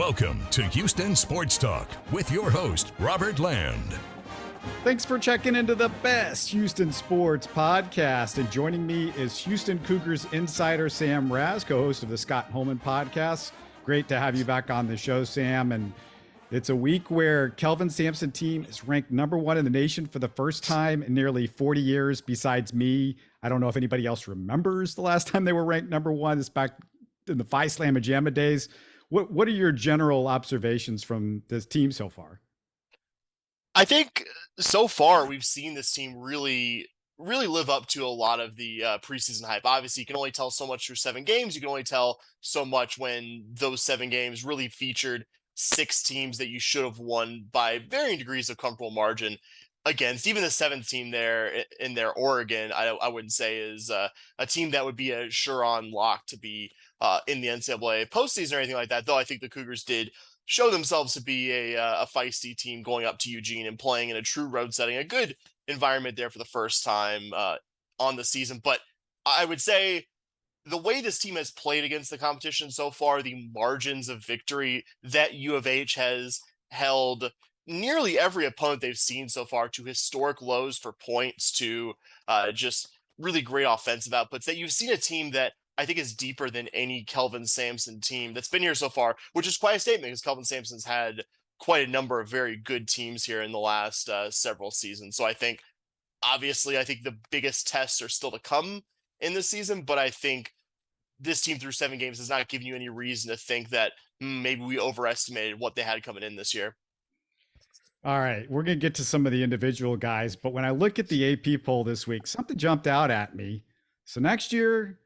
Welcome to Houston Sports Talk with your host, Robert Land. Thanks for checking into the best Houston sports podcast. And joining me is Houston Cougars insider Sam Razz, co-host of the Scott Holman Pawdcast. Great to have you back on the show, Sam. And it's a week where Kelvin Sampson team is ranked number one in the nation for the first time in nearly 40 years. Besides me, I don't know if anybody else remembers the last time they were ranked number one. It's back in the Phi Slamma Jamma days. What are your general observations from this team so far? I think so far we've seen this team really live up to a lot of the preseason hype. Obviously, you can only tell so much through 7 games. You can only tell so much when those 7 games really featured 6 teams that you should have won by varying degrees of comfortable margin against. Even the 7th team there in their Oregon, I wouldn't say is a team that would be a sure-on lock to be in the NCAA postseason or anything like that, though I think the Cougars did show themselves to be a feisty team going up to Eugene and playing in a true road setting, a good environment there for the first time on the season. But I would say the way this team has played against the competition so far, the margins of victory that U of H has held nearly every opponent they've seen so far to historic lows for points, to just really great offensive outputs, that you've seen a team that I think is deeper than any Kelvin Sampson team that's been here so far, which is quite a statement because Kelvin Sampson's had quite a number of very good teams here in the last several seasons. So I think, obviously, I think the biggest tests are still to come in this season, but I think this team through 7 games has not given you any reason to think that maybe we overestimated what they had coming in this year. All right, we're going to get to some of the individual guys, but when I look at the AP poll this week, something jumped out at me. So next year,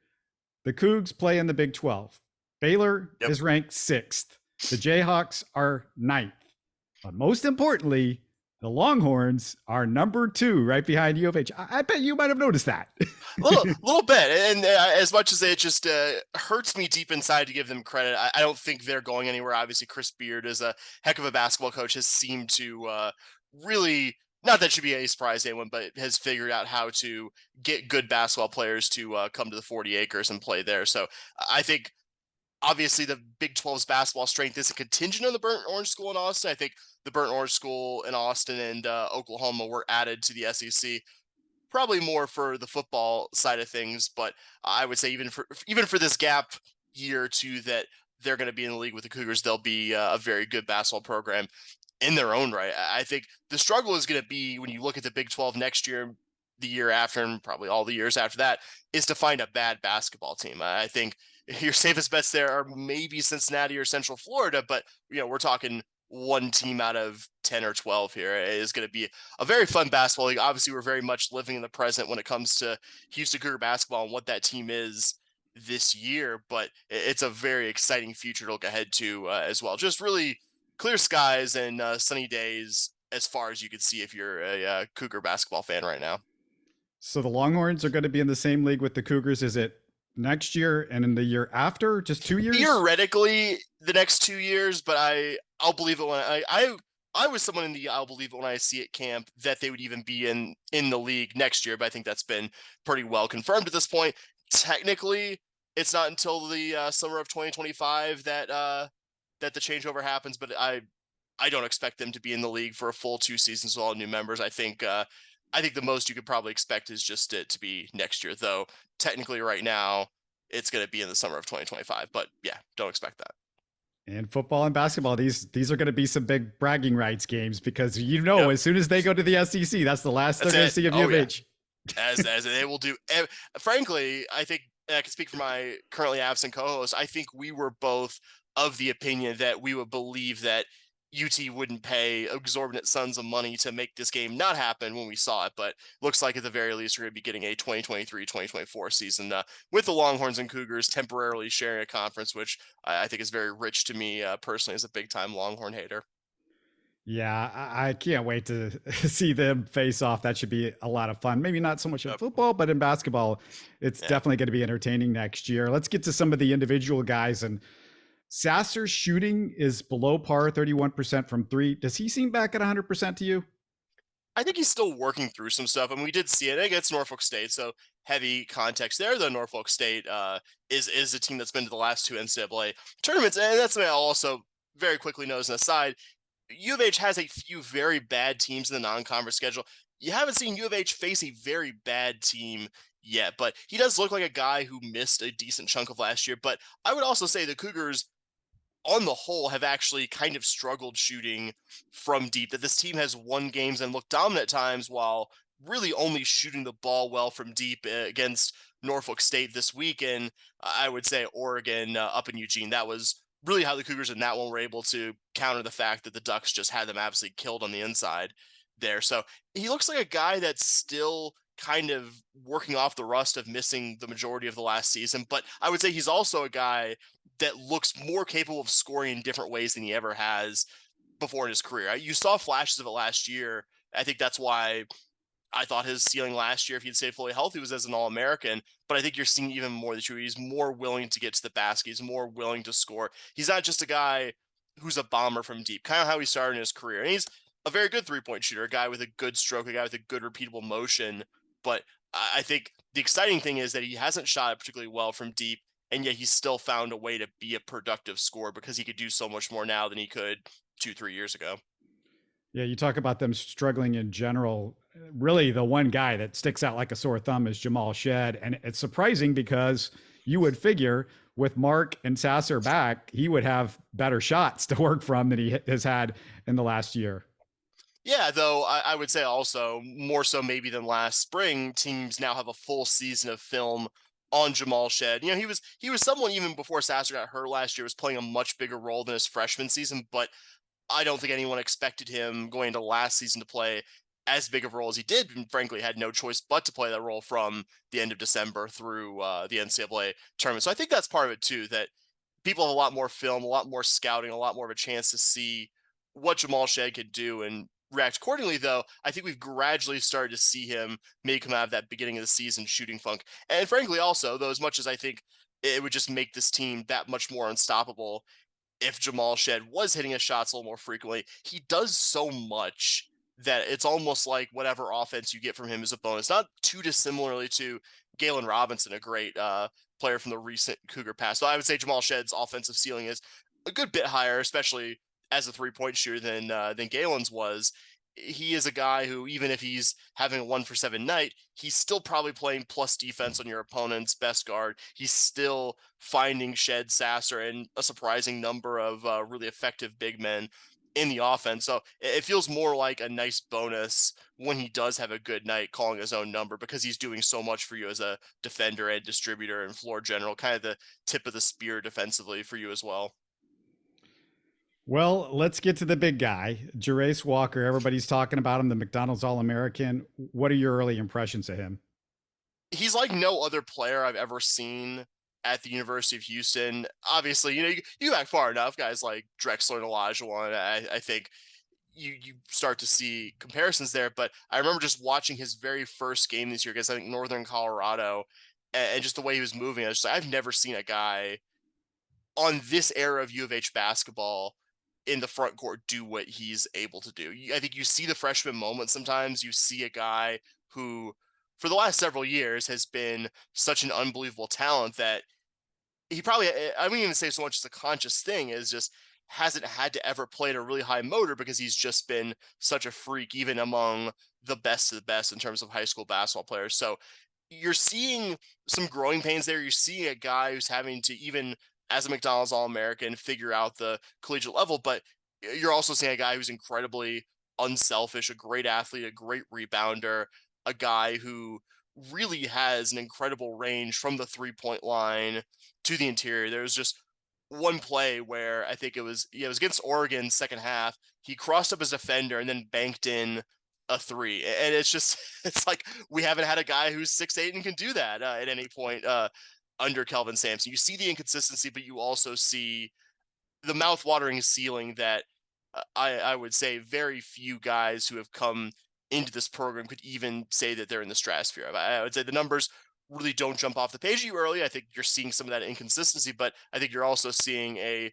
the Coogs play in the Big 12. Baylor is ranked 6th. The Jayhawks are 9th. But most importantly, the Longhorns are number 2, right behind U of H. I bet you might have noticed that. A little bit. And as much as it just hurts me deep inside to give them credit, I don't think they're going anywhere. Obviously, Chris Beard is a heck of a basketball coach, has seemed to really, not that should be a surprise to anyone, but has figured out how to get good basketball players to come to the 40 acres and play there. So I think, obviously, the Big 12's basketball strength isn't contingent on the Burnt Orange School in Austin. I think the Burnt Orange School in Austin and Oklahoma were added to the SEC probably more for the football side of things. But I would say even for this gap year or two that they're going to be in the league with the Cougars, they'll be a very good basketball program in their own right. I think the struggle is going to be when you look at the Big 12 next year, the year after, and probably all the years after that, is to find a bad basketball team. I think your safest bets there are maybe Cincinnati or Central Florida, but we're talking one team out of 10 or 12 here. It is going to be a very fun basketball league. Obviously, we're very much living in the present when it comes to Houston Cougar basketball and what that team is this year, but it's a very exciting future to look ahead to as well. Just really clear skies and sunny days as far as you can see if you're a Cougar basketball fan right now. So the Longhorns are going to be in the same league with the Cougars. Is it next year and in the year after? Just 2 years? Theoretically, the next 2 years, but I'll believe it when I was someone in the I'll believe it when I see it camp that they would even be in the league next year, but I think that's been pretty well confirmed at this point. Technically, it's not until the summer of 2025 that the changeover happens, but I don't expect them to be in the league for a full 2 seasons with all new members. I think the most you could probably expect is just it to be next year, though technically right now it's going to be in the summer of 2025, but yeah, don't expect that. And football and basketball, these are going to be some big bragging rights games because as soon as they go to the SEC, that's the last they're going to see of U of H. As they will do. Frankly, I think, and I can speak for my currently absent co-host, I think we were both of the opinion that we would believe that UT wouldn't pay exorbitant sums of money to make this game not happen when we saw it, but looks like at the very least we're going to be getting a 2023-2024 season with the Longhorns and Cougars temporarily sharing a conference, which I think is very rich to me personally as a big-time Longhorn hater. Yeah, I can't wait to see them face off. That should be a lot of fun. Maybe not so much in football, but in basketball, it's definitely going to be entertaining next year. Let's get to some of the individual guys. And Sasser's shooting is below par, 31% from 3. Does he seem back at 100% to you? I think he's still working through some stuff, and we did see it against Norfolk State, so heavy context there. The Norfolk State is a team that's been to the last 2 NCAA tournaments, and that's something I'll also very quickly note as an aside, U of H has a few very bad teams in the non-conference schedule. You haven't seen U of H face a very bad team yet, but he does look like a guy who missed a decent chunk of last year. But I would also say the Cougars, on the whole, have actually kind of struggled shooting from deep, that this team has won games and looked dominant at times while really only shooting the ball well from deep against Norfolk State this week. And I would say Oregon up in Eugene. That was really how the Cougars in that one were able to counter the fact that the Ducks just had them absolutely killed on the inside there. So he looks like a guy that's still kind of working off the rust of missing the majority of the last season. But I would say he's also a guy that looks more capable of scoring in different ways than he ever has before in his career. You saw flashes of it last year. I think that's why I thought his ceiling last year, if he'd stayed fully healthy, was as an All-American. But I think you're seeing even more this year. He's more willing to get to the basket. He's more willing to score. He's not just a guy who's a bomber from deep, kind of how he started in his career. And he's a very good three-point shooter, a guy with a good stroke, a guy with a good repeatable motion. But I think the exciting thing is that he hasn't shot it particularly well from deep, and yet he's still found a way to be a productive scorer because he could do so much more now than he could 2-3 years ago. Yeah, you talk about them struggling in general. Really, the one guy that sticks out like a sore thumb is Jamal Shead. And it's surprising because you would figure with Mark and Sasser back, he would have better shots to work from than he has had in the last year. Yeah, though I would say also more so maybe than last spring, teams now have a full season of film on Jamal Shead. You know, he was someone even before Sasser got hurt last year was playing a much bigger role than his freshman season, but I don't think anyone expected him going into last season to play as big of a role as he did, and frankly had no choice but to play that role from the end of December through the NCAA tournament. So I think that's part of it too, that people have a lot more film, a lot more scouting, a lot more of a chance to see what Jamal Shead could do and react accordingly. Though I think we've gradually started to see him maybe come out of that beginning of the season shooting funk. And frankly also, though, as much as I think it would just make this team that much more unstoppable if Jamal Shead was hitting his shots a little more frequently, he does so much that it's almost like whatever offense you get from him is a bonus. Not too dissimilarly to Galen Robinson, a great player from the recent Cougar past. So I would say Jamal Shead's offensive ceiling is a good bit higher, especially as a three-point shooter than Galen's was. He is a guy who, even if he's having a 1-for-7 night, he's still probably playing plus defense on your opponent's best guard. He's still finding Shead, Sasser, and a surprising number of really effective big men in the offense. So it feels more like a nice bonus when he does have a good night calling his own number, because he's doing so much for you as a defender and distributor and floor general, kind of the tip of the spear defensively for you as well. Well, let's get to the big guy, Jarace Walker. Everybody's talking about him, the McDonald's All-American. What are your early impressions of him? He's like no other player I've ever seen at the University of Houston. Obviously, you go back far enough, guys like Drexler and Olajuwon, I think you start to see comparisons there. But I remember just watching his very first game this year against, I think, Northern Colorado, and just the way he was moving. I was just like, I've never seen a guy on this era of U of H basketball in the front court do what he's able to do. I think you see the freshman moment sometimes. You see a guy who, for the last several years, has been such an unbelievable talent that he probably, I wouldn't even say so much as a conscious thing, is just hasn't had to ever play at a really high motor because he's just been such a freak, even among the best of the best in terms of high school basketball players. So you're seeing some growing pains there. You're seeing a guy who's having to, even as a McDonald's All-American, figure out the collegiate level, but you're also seeing a guy who's incredibly unselfish, a great athlete, a great rebounder, a guy who really has an incredible range from the three-point line to the interior. There was just one play where I think it was against Oregon second half. He crossed up his defender and then banked in a three. And it's like, we haven't had a guy who's 6'8" and can do that at any point under Kelvin Sampson. You see the inconsistency, but you also see the mouth-watering ceiling that I would say very few guys who have come into this program could even say that they're in the stratosphere of. I would say the numbers really don't jump off the page at you early. I think you're seeing some of that inconsistency, but I think you're also seeing a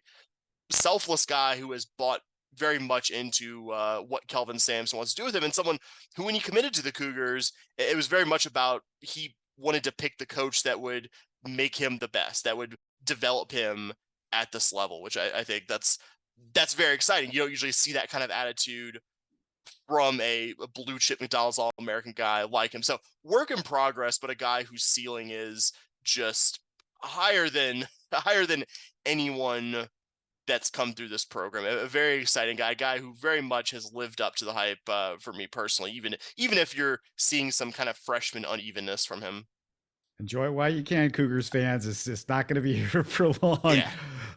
selfless guy who has bought very much into what Kelvin Sampson wants to do with him, and someone who, when he committed to the Cougars, it was very much about he wanted to pick the coach that would make him the best, that would develop him at this level, which I think that's that's very exciting. You don't usually see that kind of attitude from a blue chip McDonald's All-American guy like him. So work in progress, but a guy whose ceiling is just higher than anyone that's come through this program. A very exciting guy, a guy who very much has lived up to the hype for me personally, even if you're seeing some kind of freshman unevenness from him. Enjoy it while you can, Cougars fans. It's just not going to be here for long.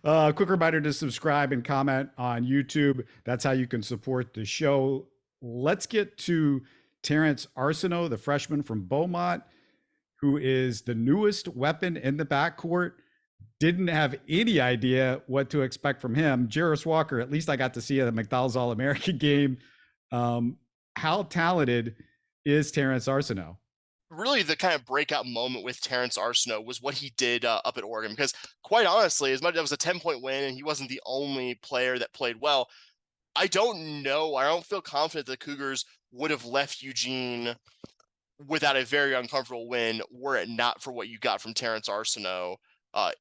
Yeah. Quick reminder to subscribe and comment on YouTube. That's how you can support the show. Let's get to Terrance Arceneaux, the freshman from Beaumont, who is the newest weapon in the backcourt. Didn't have any idea what to expect from him. Jarace Walker, at least I got to see at the McDonald's All-American game. How talented is Terrance Arceneaux? Really, the kind of breakout moment with Terrance Arceneaux was what he did up at Oregon, because quite honestly, as much as it was a 10-point win and he wasn't the only player that played well, I don't feel confident the Cougars would have left Eugene without a very uncomfortable win were it not for what you got from Terrance Arceneaux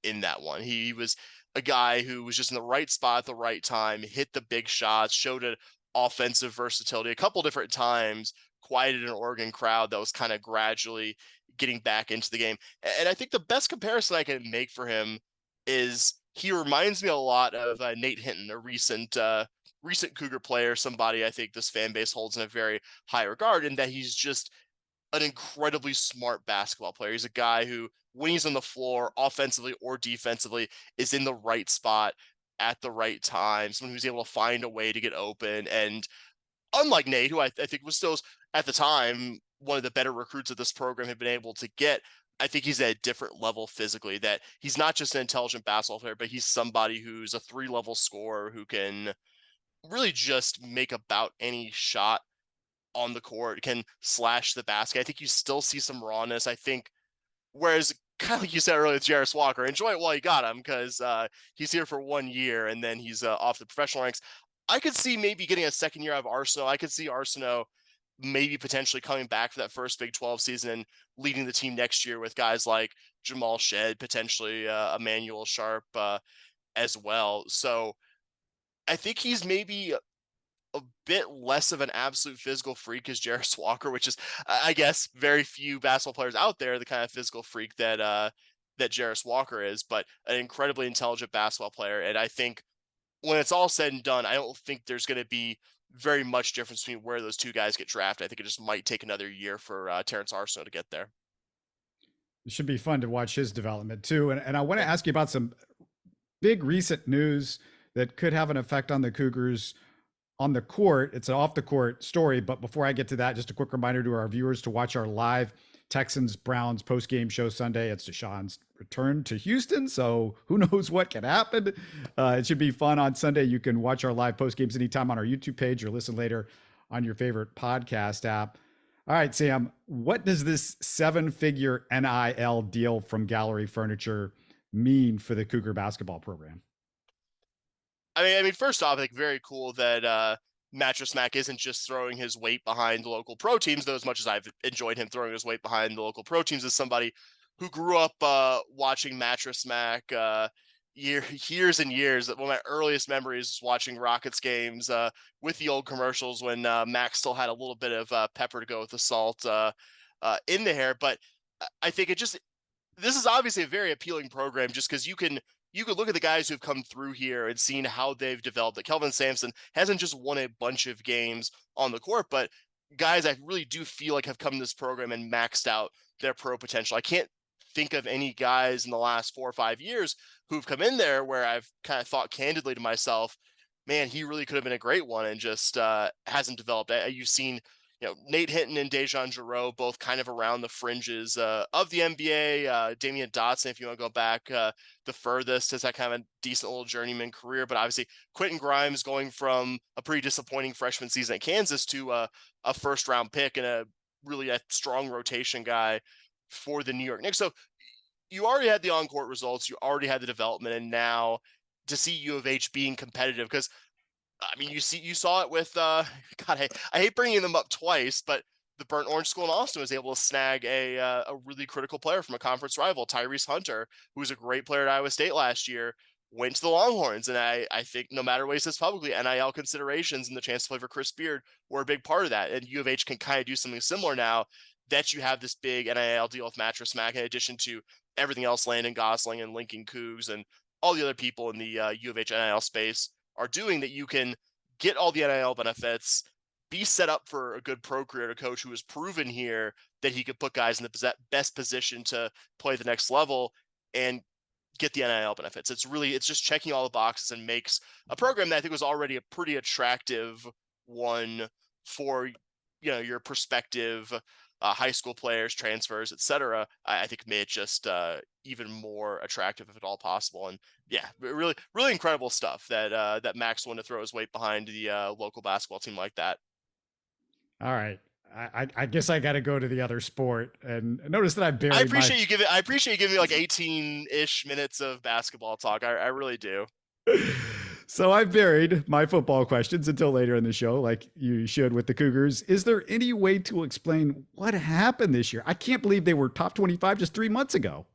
in that one. He was a guy who was just in the right spot at the right time, hit the big shots, showed an offensive versatility a couple different times, quieted an Oregon crowd that was kind of gradually getting back into the game. And I think the best comparison I can make for him is he reminds me a lot of Nate Hinton, a recent Cougar player, somebody I think this fan base holds in a very high regard, in that he's just an incredibly smart basketball player. He's a guy who, when he's on the floor, offensively or defensively, is in the right spot at the right time, someone who's able to find a way to get open. And unlike Nate, who I think was still, at the time, one of the better recruits that this program had been able to get, I think he's at a different level physically, that he's not just an intelligent basketball player, but he's somebody who's a 3-level scorer who can really just make about any shot on the court, can slash the basket. I think you still see some rawness. I think, whereas kind of like you said earlier with Jarace Walker, enjoy it while you got him, because he's here for 1 year and then he's off the professional ranks. I could see maybe getting a second year out of Arceneaux. I could see Arceneaux maybe potentially coming back for that first Big 12 season and leading the team next year with guys like Jamal Shed, potentially Emmanuel Sharp as well. So I think he's maybe a bit less of an absolute physical freak as Jarace Walker, which is, I guess, very few basketball players out there, the kind of physical freak that Jarace Walker is, but an incredibly intelligent basketball player. And I think when it's all said and done, I don't think there's going to be very much difference between where those two guys get drafted. I think it just might take another year for Terrance Arceneaux to get there. It should be fun to watch his development too. And I want to ask you about some big recent news that could have an effect on the Cougars on the court. It's an off the court story, but before I get to that, just a quick reminder to our viewers to watch our live Texans Browns post-game show Sunday. It's Deshaun's return to Houston, so who knows what can happen. It should be fun on Sunday. You can watch our live post-games anytime on our YouTube page or listen later on your favorite podcast app. All right, Sam, what does this 7-figure NIL deal from Gallery Furniture mean for the Cougar basketball program? I mean, first off, I think very cool that Mattress Mac isn't just throwing his weight behind the local pro teams, though as much as I've enjoyed him throwing his weight behind the local pro teams, as somebody who grew up watching Mattress Mac years and years. One of my earliest memories was watching Rockets games with the old commercials when Mac still had a little bit of pepper to go with the salt in the hair. But I think this is obviously a very appealing program, just because you could look at the guys who've come through here and seen how they've developed. That Kelvin Sampson hasn't just won a bunch of games on the court, but guys I really do feel like have come to this program and maxed out their pro potential. I can't think of any guys in the last 4 or 5 years who've come in there where I've kind of thought candidly to myself, man, he really could have been a great one, and just hasn't developed. You've seen, Nate Hinton and Dejan Jarreau, both kind of around the fringes of the NBA. Damian Dotson, if you want to go back the furthest, has that kind of a decent little journeyman career. But obviously, Quentin Grimes going from a pretty disappointing freshman season at Kansas to a first-round pick and a strong rotation guy for the New York Knicks. So you already had the on-court results, you already had the development, and now to see U of H being competitive, because I mean, you saw it with God. I hate bringing them up twice, but the Burnt Orange School in Austin was able to snag a really critical player from a conference rival, Tyrese Hunter, who was a great player at Iowa State last year, went to the Longhorns. And I think no matter what he says publicly, NIL considerations and the chance to play for Chris Beard were a big part of that. And U of H can kind of do something similar now that you have this big NIL deal with Mattress Mac, in addition to everything else Landon Gosling and Lincoln Coogs and all the other people in the U of H NIL space are doing, that you can get all the NIL benefits, be set up for a good pro career, to coach who has proven here that he could put guys in the best position to play the next level and get the NIL benefits. It's just checking all the boxes and makes a program that I think was already a pretty attractive one for, your prospective high school players, transfers, etc. I think made it just even more attractive, if at all possible. And yeah, really, really incredible stuff that Max wanted to throw his weight behind the local basketball team like that. All right. I guess I got to go to the other sport, and notice that I buried. I appreciate you giving me like 18-ish minutes of basketball talk. I really do. So I buried my football questions until later in the show, like you should with the Cougars. Is there any way to explain what happened this year? I can't believe they were top 25 just 3 months ago.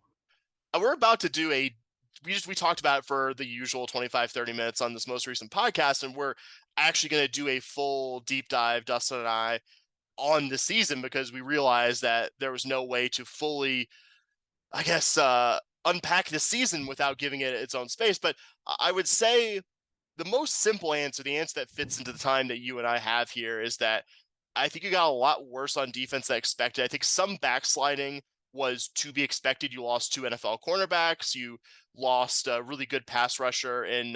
We're about to do we talked about it for the usual 25, 30 minutes on this most recent podcast, and we're actually going to do a full deep dive, Dustin and I, on the season, because we realized that there was no way to fully, I guess, unpack the season without giving it its own space. But I would say the most simple answer, the answer that fits into the time that you and I have here, is that I think you got a lot worse on defense than expected. I think some backsliding was to be expected. You lost 2 NFL cornerbacks. You lost a really good pass rusher in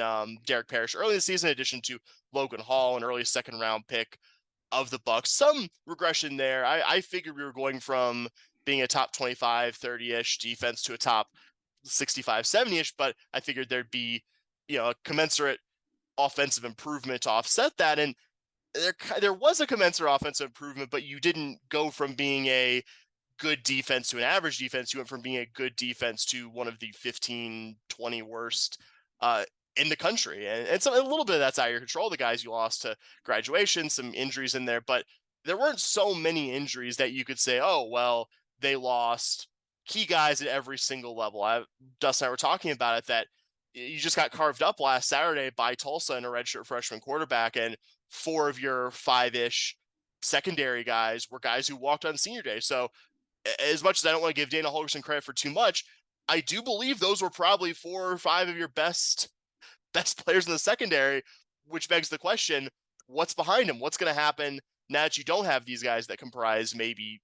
Derek Parrish early in the season, in addition to Logan Hall, an early second-round pick of the Bucs. Some regression there. I figured we were going from being a top 25, 30-ish defense to a top 65, 70-ish, but I figured there'd be, a commensurate offensive improvement to offset that. And there was a commensurate offensive improvement, but you didn't go from being a good defense to an average defense. You went from being a good defense to one of the 15, 20 worst in the country. And so a little bit of that's out of your control. The guys you lost to graduation, some injuries in there, but there weren't so many injuries that you could say, oh, well, they lost key guys at every single level. Dustin and I were talking about it, that you just got carved up last Saturday by Tulsa in a redshirt freshman quarterback, and 4 of your 5-ish secondary guys were guys who walked on senior day. So as much as I don't want to give Dana Holgerson credit for too much, I do believe those were probably 4 or 5 of your best players in the secondary, which begs the question, what's behind him? What's going to happen now that you don't have these guys that comprise maybe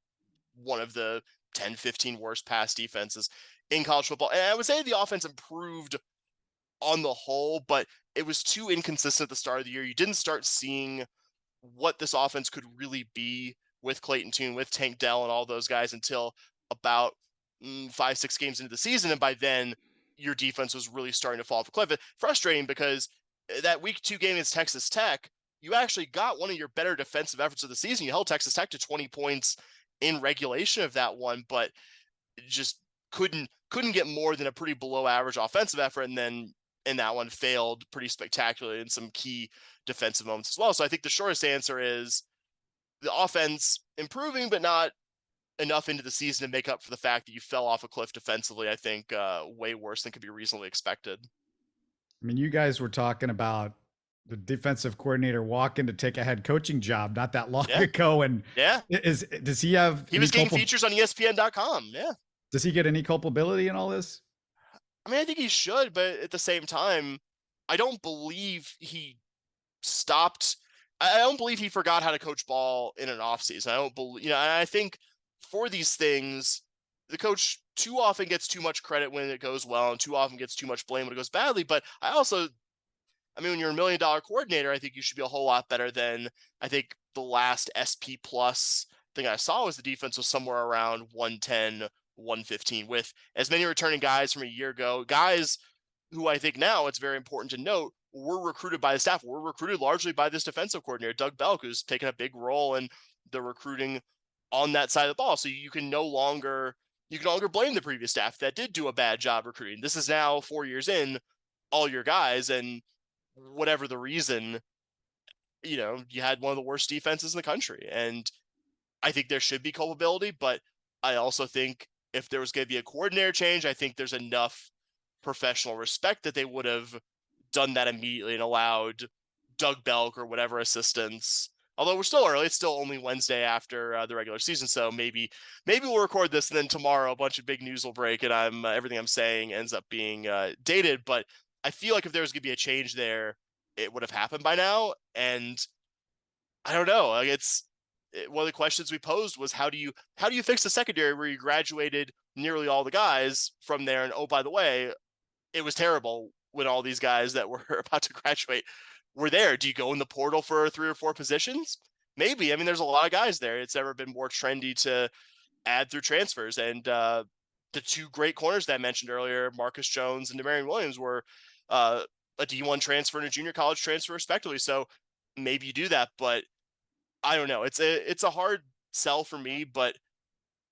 one of the 10, 15 worst pass defenses in college football? And I would say the offense improved on the whole, but it was too inconsistent at the start of the year. You didn't start seeing what this offense could really be with Clayton Tune, with Tank Dell and all those guys until about 5-6 games into the season. And by then your defense was really starting to fall off a cliff. Frustrating, because that week 2 game against Texas Tech, you actually got one of your better defensive efforts of the season. You held Texas Tech to 20 points in regulation of that one, but just couldn't get more than a pretty below average offensive effort. And then in that one failed pretty spectacularly in some key defensive moments as well. So I think the shortest answer is the offense improving, but not enough into the season to make up for the fact that you fell off a cliff defensively. I think way worse than could be reasonably expected. I mean, you guys were talking about the defensive coordinator walking to take a head coaching job not that long ago. And does he have, he was getting features on ESPN.com. Yeah. Does he get any culpability in all this? I mean, I think he should, but at the same time, I don't believe he stopped. I don't believe he forgot how to coach ball in an offseason. I don't believe, and I think for these things, the coach too often gets too much credit when it goes well and too often gets too much blame when it goes badly. But when you're $1 million coordinator, I think you should be a whole lot better than, I think the last SP plus thing I saw was the defense was somewhere around 110, 115 with as many returning guys from a year ago, guys who I think now it's very important to note were recruited by the staff, were recruited largely by this defensive coordinator, Doug Belk, who's taken a big role in the recruiting on that side of the ball. So you can no longer blame the previous staff that did do a bad job recruiting. This is now 4 years in, all your guys, and whatever the reason, you had one of the worst defenses in the country. And I think there should be culpability, but I also think if there was going to be a coordinator change, I think there's enough professional respect that they would have done that immediately and allowed Doug Belk or whatever assistants. Although we're still early, it's still only Wednesday after the regular season, so maybe we'll record this and then tomorrow a bunch of big news will break and everything I'm saying ends up being dated. But I feel like if there was going to be a change there, it would have happened by now. And I don't know. Like one of the questions we posed was how do you fix the secondary where you graduated nearly all the guys from there? And oh, by the way, it was terrible when all these guys that were about to graduate were there. Do you go in the portal for 3 or 4 positions? Maybe. I mean, there's a lot of guys there. It's never been more trendy to add through transfers. And the 2 great corners that I mentioned earlier, Marcus Jones and Demarion Williams, were a D1 transfer and a junior college transfer respectively. So maybe you do that, but I don't know. It's a hard sell for me, but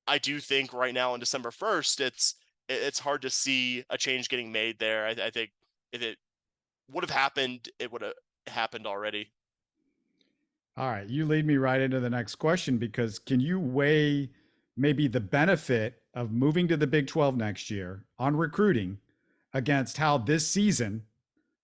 I do think right now on December 1st, it's hard to see a change getting made there. I think if it would have happened, it would have happened already. All right. You lead me right into the next question, because can you weigh maybe the benefit of moving to the Big 12 next year on recruiting against how this season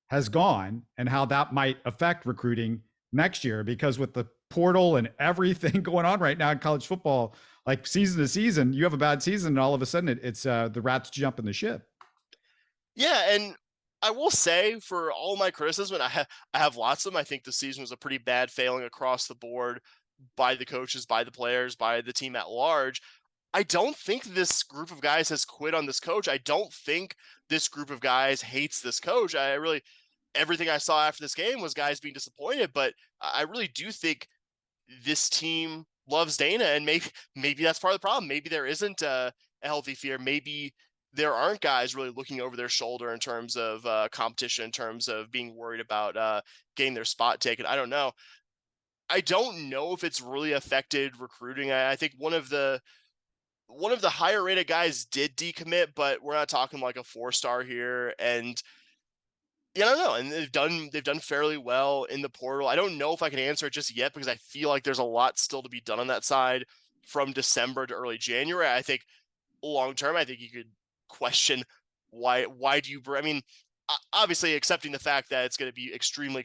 has gone and how that might affect recruiting next year? Because with the portal and everything going on right now in college football, like season to season, you have a bad season and all of a sudden it's the rats jumping the ship. Yeah, and I will say, for all my criticism, and I have lots of them, I think the season was a pretty bad failing across the board by the coaches, by the players, by the team at large. I don't think this group of guys has quit on this coach. I don't think this group of guys hates this coach. Everything I saw after this game was guys being disappointed, but I really do think this team loves Dana, and maybe that's part of the problem. Maybe there isn't a healthy fear. Maybe there aren't guys really looking over their shoulder in terms of competition, in terms of being worried about getting their spot taken. I don't know. I don't know if it's really affected recruiting. I think one of the higher rated guys did decommit, but we're not talking like a 4-star here. And yeah, I don't know. And they've done fairly well in the portal. I don't know if I can answer it just yet, because I feel like there's a lot still to be done on that side from December to early January. I think long term, I think you could question why do you, I mean, obviously accepting the fact that it's going to be extremely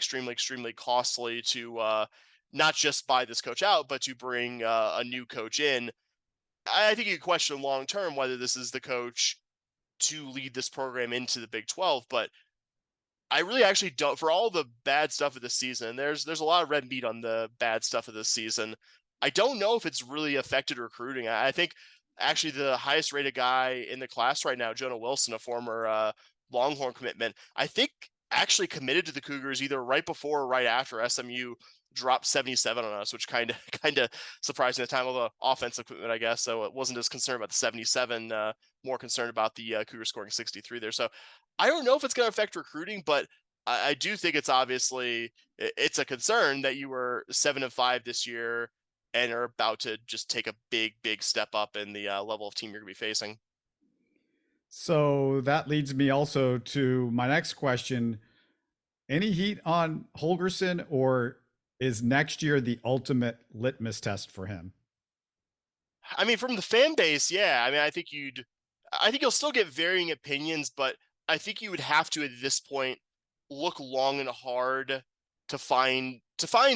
costly to not just buy this coach out, but to bring a new coach in. I think you could question long term whether this is the coach to lead this program into the Big 12, but I really actually don't. For all the bad stuff of the season, there's a lot of red meat on the bad stuff of this season. I don't know if it's really affected recruiting. I think actually the highest rated guy in the class right now, Jonah Wilson, a former Longhorn commitment, I think actually committed to the Cougars either right before or right after SMU dropped 77 on us, which kind of surprising at the time of the offensive commitment, I guess. So it wasn't as concerned about the 77, more concerned about the Cougars scoring 63 there. So I don't know if it's going to affect recruiting, but I do think it's a concern that you were 7-5 this year and are about to just take a big step up in the level of team you're going to be facing. So that leads me also to my next question. Any heat on Holgerson, or is next year the ultimate litmus test for him? I mean, from the fan base, yeah. I mean, I think you'll still get varying opinions, but I think you would have to, at this point, look long and hard to find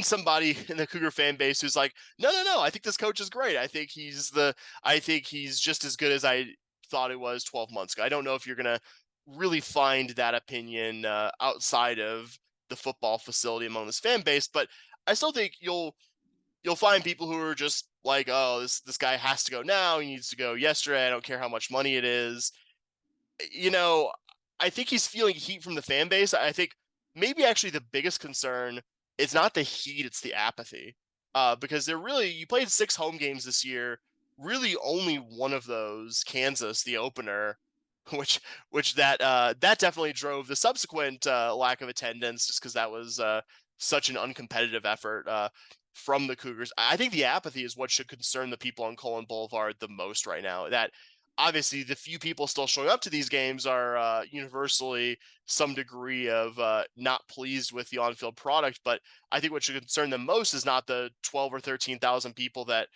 somebody in the Cougar fan base who's like, no, I think this coach is great. I think he's just as good as I thought it was 12 months ago. I don't know if you're going to really find that opinion outside of the football facility among this fan base, but I still think you'll find people who are just like, oh, this guy has to go now. He needs to go yesterday. I don't care how much money it is. You know, I think he's feeling heat from the fan base. I think maybe actually the biggest concern is not the heat, it's the apathy. Because you played 6 home games this year, really only one of those, Kansas, the opener, which that definitely drove the subsequent lack of attendance, just because that was such an uncompetitive effort from the Cougars. I think the apathy is what should concern the people on Colon Boulevard the most right now. That obviously the few people still showing up to these games are universally some degree of not pleased with the on-field product. But I think what should concern them most is not the 12 or 13,000 people that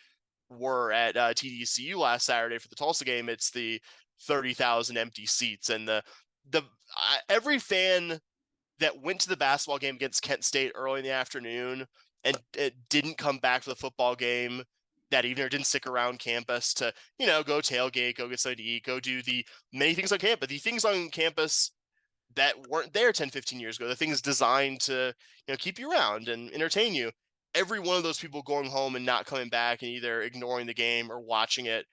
were at TDCU last Saturday for the Tulsa game. It's the 30,000 empty seats and the every fan that went to the basketball game against Kent State early in the afternoon and it didn't come back for the football game that evening or didn't stick around campus to, go tailgate, go get something to eat, go do the many things on campus, the things on campus that weren't there 10, 15 years ago, the things designed to, keep you around and entertain you. Every one of those people going home and not coming back and either ignoring the game or watching it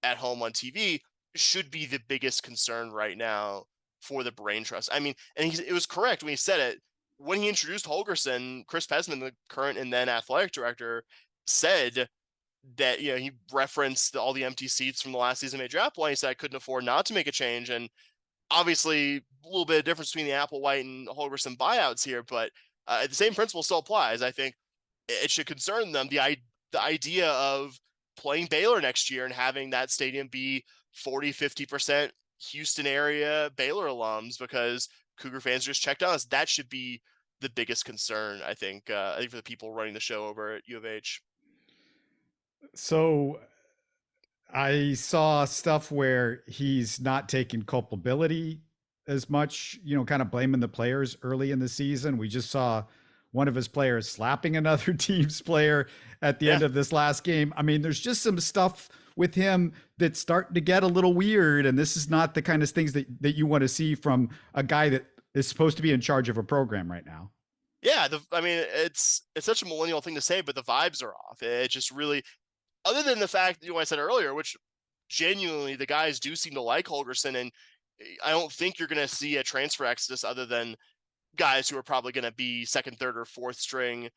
at home on TV should be the biggest concern right now for the brain trust. I mean, and it was correct when he said it. When he introduced Holgerson, Chris Pesman, the current and then athletic director, said that, he referenced all the empty seats from the last season of draft play. He said, I couldn't afford not to make a change. And obviously a little bit of difference between the Applewhite and Holgerson buyouts here, but the same principle still applies. I think it should concern them. The idea of playing Baylor next year and having that stadium be 40-50% Houston area Baylor alums because Cougar fans just checked on us. That should be the biggest concern, I think for the people running the show over at U of H. So I saw stuff where he's not taking culpability as much, kind of blaming the players early in the season. We just saw one of his players slapping another team's player at the end of this last game. I mean, there's just some stuff with him that's starting to get a little weird. And this is not the kind of things that you want to see from a guy that is supposed to be in charge of a program right now. Yeah. It's such a millennial thing to say, but the vibes are off. It just really, other than the fact, I said earlier, which genuinely the guys do seem to like Holgerson. And I don't think you're going to see a transfer exodus other than guys who are probably going to be second, third, or fourth string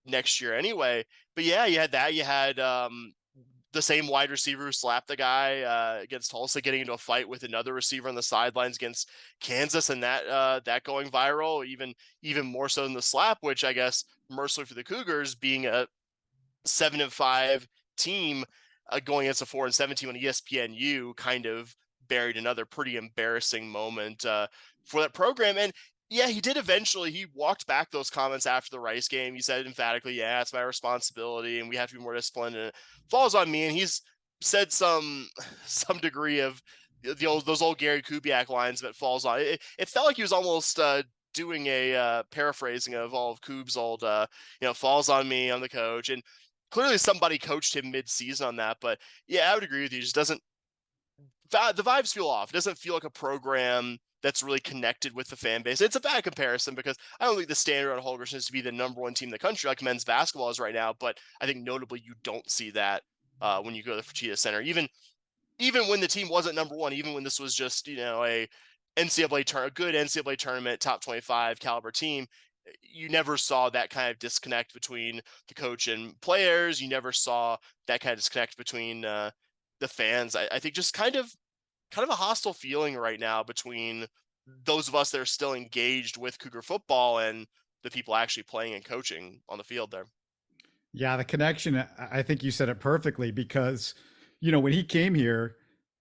next year anyway. But yeah, you had that. You had the same wide receiver who slapped the guy against Tulsa getting into a fight with another receiver on the sidelines against Kansas, and that going viral, even more so than the slap, which I guess mercifully for the Cougars, being a 7-5 team going against a 4-7 team on ESPNU, kind of buried another pretty embarrassing moment for that program. And yeah, he did eventually. He walked back those comments after the Rice game. He said emphatically, yeah, it's my responsibility and we have to be more disciplined and it falls on me. And he's said some degree of those old Gary Kubiak lines that falls on. It felt like he was almost doing a paraphrasing of all of Coog's old, falls on me, I'm the coach. And clearly somebody coached him mid-season on that. But yeah, I would agree with you. It just doesn't, the vibes feel off. It doesn't feel like a program that's really connected with the fan base. It's a bad comparison because I don't think the standard on Holgerson is to be the number one team in the country like men's basketball is right now. But I think notably you don't see that when you go to the Fertitta Center. Even when the team wasn't number one, even when this was just, a good NCAA tournament, top 25 caliber team, you never saw that kind of disconnect between the coach and players. You never saw that kind of disconnect between the fans. I think just kind of a hostile feeling right now between those of us that are still engaged with Cougar football and the people actually playing and coaching on the field there. Yeah, the connection, I think you said it perfectly because, when he came here,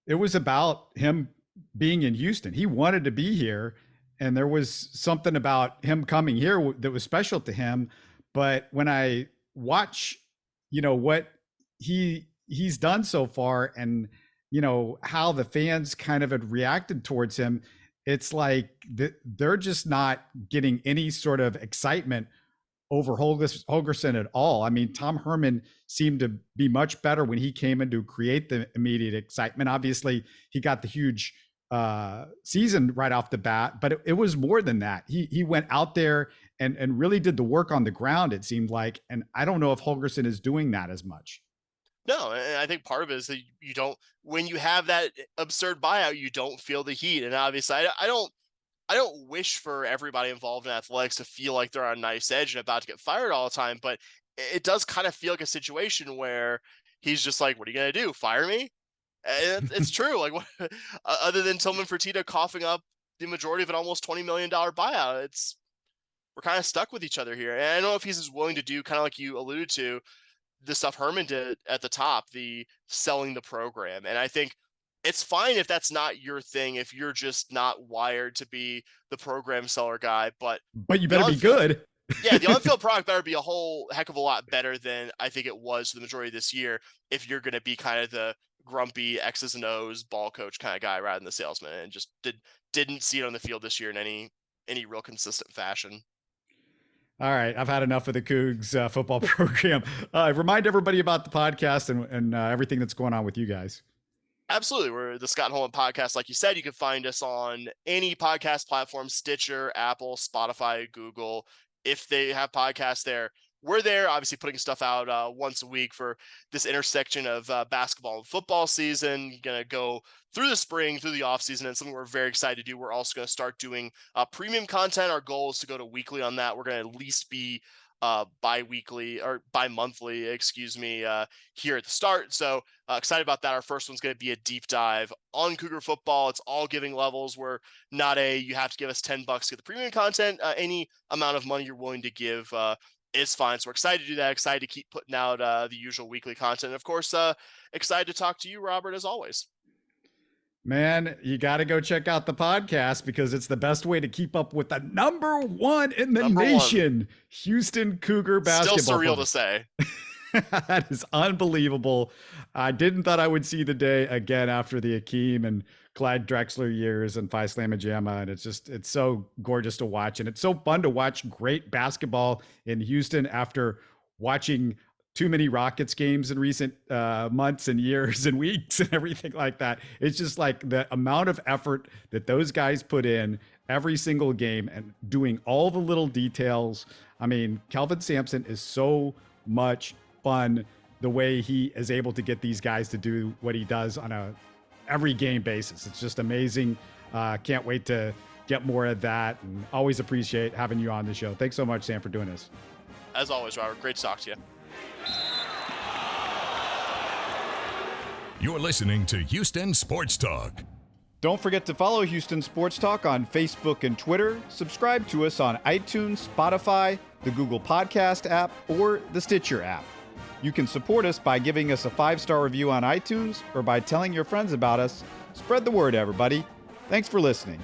it was about him being in Houston. He wanted to be here, and there was something about him coming here that was special to him. But when I watch, what he's done so far and, how the fans kind of had reacted towards him, it's like they're just not getting any sort of excitement over Holgerson at all. I mean, Tom Herman seemed to be much better when he came in to create the immediate excitement. Obviously, he got the huge season right off the bat, but it was more than that. He went out there and really did the work on the ground, it seemed like. And I don't know if Holgerson is doing that as much. No, and I think part of it is that you don't, when you have that absurd buyout, you don't feel the heat. And obviously I don't wish for everybody involved in athletics to feel like they're on a knife's edge and about to get fired all the time. But it does kind of feel like a situation where he's just like, what are you going to do? Fire me? And it's true. Like, what, other than Tillman Fertitta coughing up the majority of an almost $20 million buyout, we're kind of stuck with each other here. And I don't know if he's as willing to do, kind of like you alluded to, the stuff Herman did at the top, the selling the program. And I think it's fine if that's not your thing, if you're just not wired to be the program seller guy, but you better be good. Yeah, the on-field product better be a whole heck of a lot better than I think it was for the majority of this year if you're going to be kind of the grumpy X's and O's ball coach kind of guy rather than the salesman and just didn't see it on the field this year in any real consistent fashion. All right, I've had enough of the Cougs football program. Remind everybody about the podcast and everything that's going on with you guys. Absolutely. We're the Scott Holman Podcast. Like you said, you can find us on any podcast platform, Stitcher, Apple, Spotify, Google. If they have podcasts there, we're there, obviously putting stuff out once a week for this intersection of basketball and football season. Going to go through the spring, through the off season, and something we're very excited to do. We're also going to start doing premium content. Our goal is to go to weekly on that. We're going to at least be bi-weekly or bi-monthly, here at the start. So excited about that. Our first one's going to be a deep dive on Cougar football. It's all giving levels. We're not you have to give us $10 to get the premium content. Any amount of money you're willing to give is fine. So we're excited to do that. Excited to keep putting out the usual weekly content. And of course, excited to talk to you, Robert, as always. Man, you got to go check out the podcast because it's the best way to keep up with the number one in the nation, Houston Cougar basketball. Still surreal to say. That is unbelievable. I didn't thought I would see the day again after the Akeem and Clyde Drexler years and Phi Slamma Jamma. And it's so gorgeous to watch. And it's so fun to watch great basketball in Houston after watching too many Rockets games in recent months and years and weeks and everything like that. It's just like the amount of effort that those guys put in every single game and doing all the little details. I mean, Kelvin Sampson is so much fun the way he is able to get these guys to do what he does on a every game basis. It's just amazing. Can't wait to get more of that, and always appreciate having you on the show. Thanks so much, Sam, for doing this. As always, Robert, great to talk to you. You're listening to Houston Sports Talk. Don't forget to follow Houston Sports Talk on Facebook and Twitter. Subscribe to us on iTunes, Spotify, the Google Podcast app, or the Stitcher app. You can support us by giving us a 5-star review on iTunes or by telling your friends about us. Spread the word, everybody. Thanks for listening.